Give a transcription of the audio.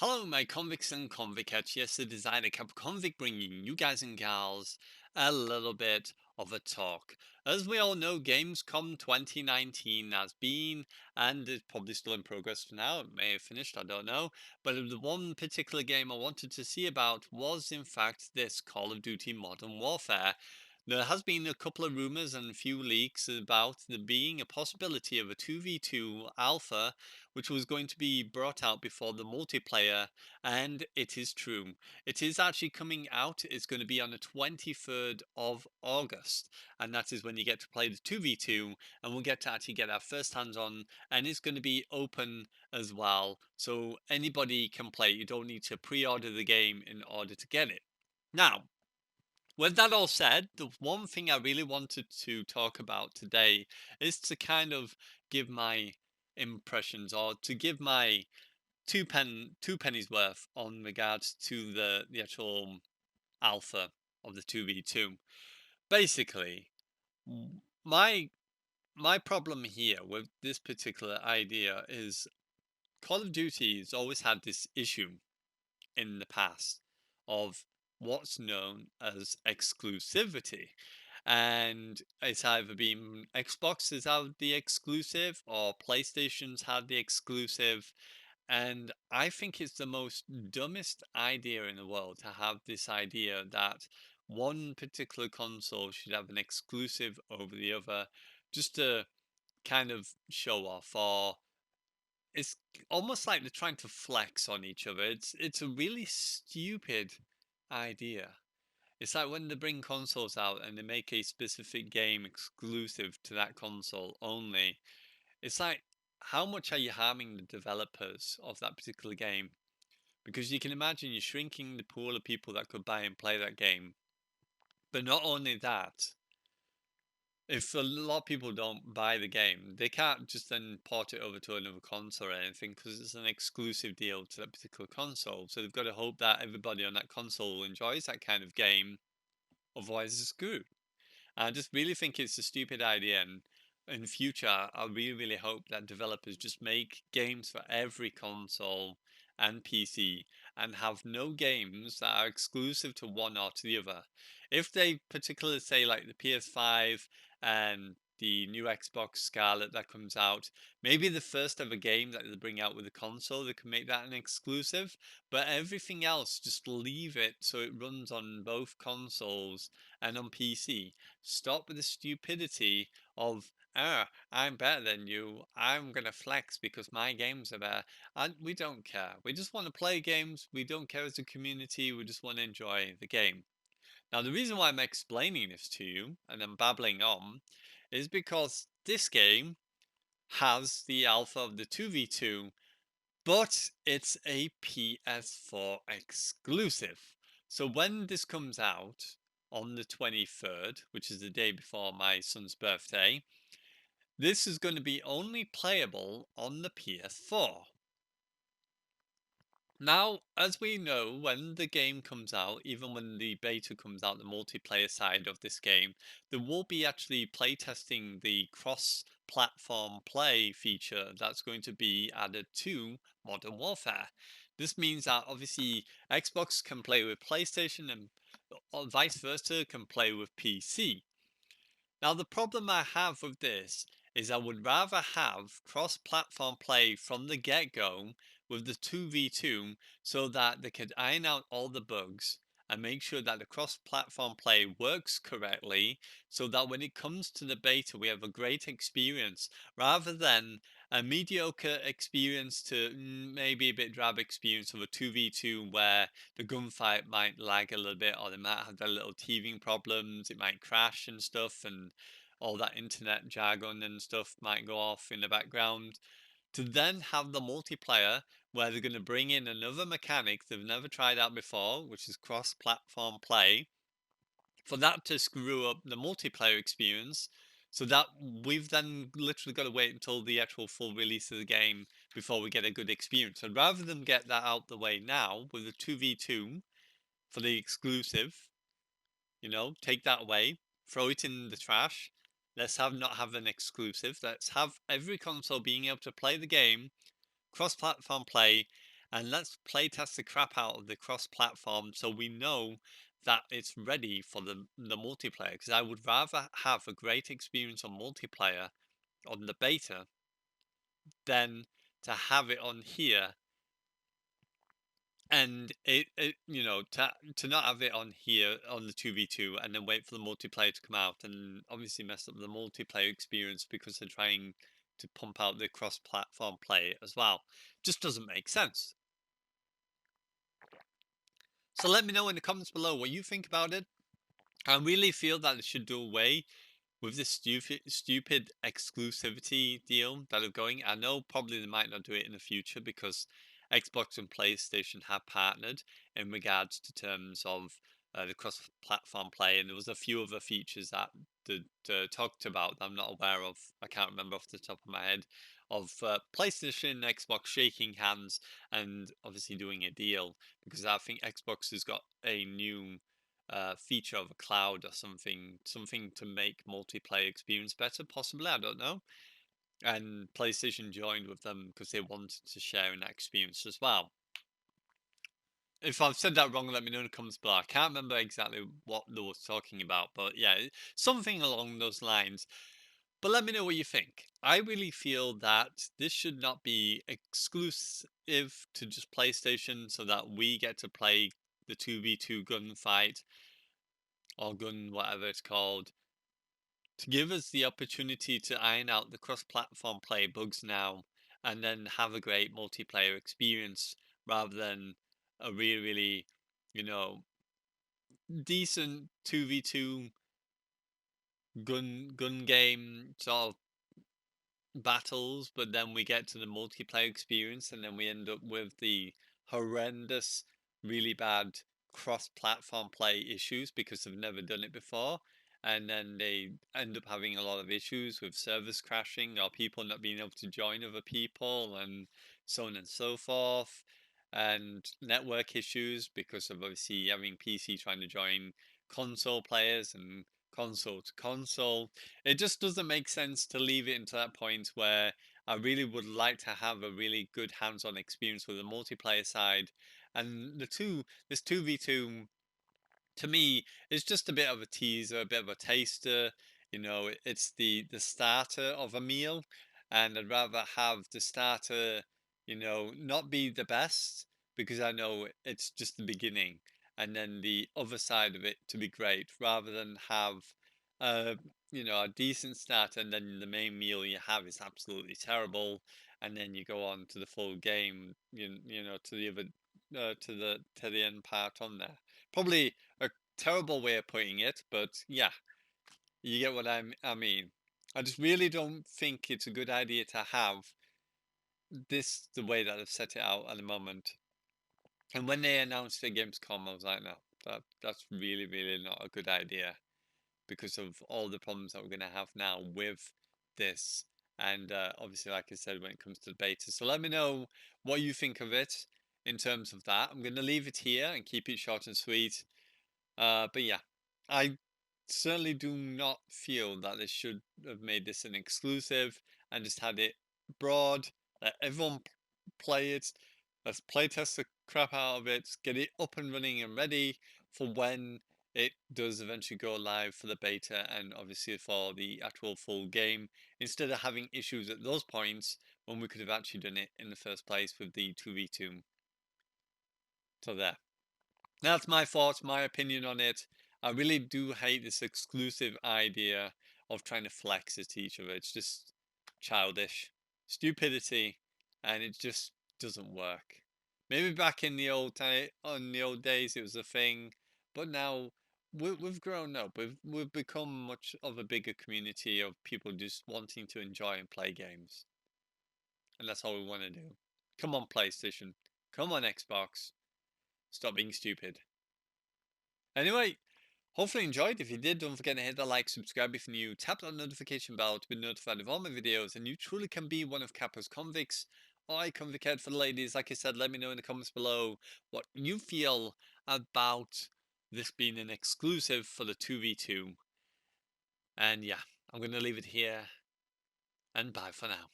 Hello, my convicts and convicets. Yes, it is I, the Cap Convict, bringing you guys and gals a little bit of a talk. As we all know, Gamescom 2019 has been, and it's probably still in progress for now. It may have finished, I don't know. But the one particular game I wanted to see about was, in fact, this Call of Duty Modern Warfare. There has been a couple of rumors and a few leaks about there being a possibility of a 2v2 alpha, which was going to be brought out before the multiplayer, and it is true. It is actually coming out. It's going to be on the 23rd of August, and that is when you get to play the 2v2, and we'll get to actually get our first hands on, and it's going to be open as well, so anybody can play. You don't need to pre-order the game in order to get it. Now, with that all said, the one thing I really wanted to talk about today is to kind of give my impressions, or to give my two pennies worth on regards to the actual alpha of the 2v2. Basically, my my problem here with this particular idea is Call of Duty has always had this issue in the past of what's known as exclusivity. And it's either been Xbox has had the exclusive or PlayStation's had the exclusive. And I think it's the most dumbest idea in the world to have this idea that one particular console should have an exclusive over the other just to kind of show off, or it's almost like they're trying to flex on each other. It's a really stupid idea. It's like when they bring consoles out and they make a specific game exclusive to that console only. It's like, how much are you harming the developers of that particular game? Because you can imagine you're shrinking the pool of people that could buy and play that game. But not only that, if a lot of people don't buy the game, they can't just then port it over to another console or anything because it's an exclusive deal to that particular console. So they've got to hope that everybody on that console enjoys that kind of game. Otherwise, it's screwed. I just really think it's a stupid idea. And in the future, I really, really hope that developers just make games for every console and PC and have no games that are exclusive to one or to the other. If they particularly say like the PS5 and the new Xbox Scarlet that comes out, maybe the first ever game that they bring out with the console, they can make that an exclusive, but everything else, just leave it so it runs on both consoles and on PC. Stop with the stupidity of, I'm better than you. I'm going to flex because my games are better. And we don't care. We just want to play games. We don't care as a community. We just want to enjoy the game. Now, the reason why I'm explaining this to you and I'm babbling on is because this game has the alpha of the 2v2, but it's a PS4 exclusive. So when this comes out on the 23rd, which is the day before my son's birthday, this is going to be only playable on the PS4. Now, as we know, when the game comes out, even when the beta comes out, the multiplayer side of this game, there will be actually playtesting the cross-platform play feature that's going to be added to Modern Warfare. This means that obviously Xbox can play with PlayStation and vice versa can play with PC. Now, the problem I have with this is I would rather have cross-platform play from the get-go with the 2v2 so that they could iron out all the bugs and make sure that the cross-platform play works correctly so that when it comes to the beta we have a great experience rather than a mediocre experience to maybe a bit drab experience of a 2v2 where the gunfight might lag a little bit or they might have their little teething problems, it might crash and stuff, and all that internet jargon and stuff might go off in the background. To then have the multiplayer where they're going to bring in another mechanic they've never tried out before, which is cross-platform play, for that to screw up the multiplayer experience, so that we've then literally got to wait until the actual full release of the game before we get a good experience. So rather than get that out the way now with the 2v2 for the exclusive, take that away, throw it in the trash. Let's not have an exclusive. Let's have every console being able to play the game, cross-platform play, and let's playtest the crap out of the cross-platform so we know that it's ready for the multiplayer. Because I would rather have a great experience on multiplayer on the beta than to have it on here and to not have it on here on the 2v2 and then wait for the multiplayer to come out and obviously mess up the multiplayer experience because they're trying to pump out the cross-platform play as well. Just doesn't make sense. So let me know in the comments below what you think about it. I really feel that it should do away with this stupid exclusivity deal that are going. I know probably they might not do it in the future because Xbox and PlayStation have partnered in regards to terms of the cross-platform play, and there was a few other features that they talked about that I'm not aware of. I can't remember off the top of my head of PlayStation and Xbox shaking hands and obviously doing a deal, because I think Xbox has got a new feature of a cloud or something to make multiplayer experience better, possibly, I don't know. And PlayStation joined with them because they wanted to share in that experience as well. If I've said that wrong, let me know in the comments below. I can't remember exactly what they was talking about, but yeah, something along those lines. But let me know what you think. I really feel that this should not be exclusive to just PlayStation so that we get to play the 2v2 gunfight or gun, whatever it's called, to give us the opportunity to iron out the cross-platform play bugs now and then have a great multiplayer experience rather than a really, you know, decent 2v2 gun game sort of battles, but then we get to the multiplayer experience and then we end up with the horrendous, really bad cross-platform play issues because they've never done it before. And then they end up having a lot of issues with servers crashing or people not being able to join other people and so on and so forth. And network issues because of obviously having PC trying to join console players and console to console. It just doesn't make sense to leave it into that point where I really would like to have a really good hands-on experience with the multiplayer side. And this 2v2 to me is just a bit of a teaser, a bit of a taster. It's the starter of a meal, and I'd rather have the starter, not be the best because I know it's just the beginning, and then the other side of it to be great, rather than have uh a decent start and then the main meal you have is absolutely terrible, and then you go on to the full game, to the other to the end part on there. Probably a terrible way of putting it, but yeah, you get what I mean. I just really don't think it's a good idea to have this the way that they've set it out at the moment. And when they announced it at Gamescom, I was like, no, that's really, really not a good idea because of all the problems that we're going to have now with this. And obviously, like I said, when it comes to the beta. So let me know what you think of it in terms of that. I'm going to leave it here and keep it short and sweet. But yeah, I certainly do not feel that they should have made this an exclusive and just had it broad. Let everyone play it. Let's playtest the crap out of it. Get it up and running and ready for when it does eventually go live for the beta and obviously for the actual full game. Instead of having issues at those points when we could have actually done it in the first place with the 2v2. So there. That's my thoughts, my opinion on it. I really do hate this exclusive idea of trying to flex it to each other. It's just childish stupidity, and it just doesn't work. Maybe back in the old days, it was a thing, but now we've grown up. We've become much of a bigger community of people just wanting to enjoy and play games, and that's all we want to do. Come on, PlayStation. Come on, Xbox. Stop being stupid. Anyway, hopefully you enjoyed. If you did, don't forget to hit the like, subscribe if you're new, tap that notification bell to be notified of all my videos, and you truly can be one of Kappa's convicts. I convicate for the ladies. Like I said, let me know in the comments below what you feel about this being an exclusive for the 2v2. And yeah, I'm going to leave it here, and bye for now.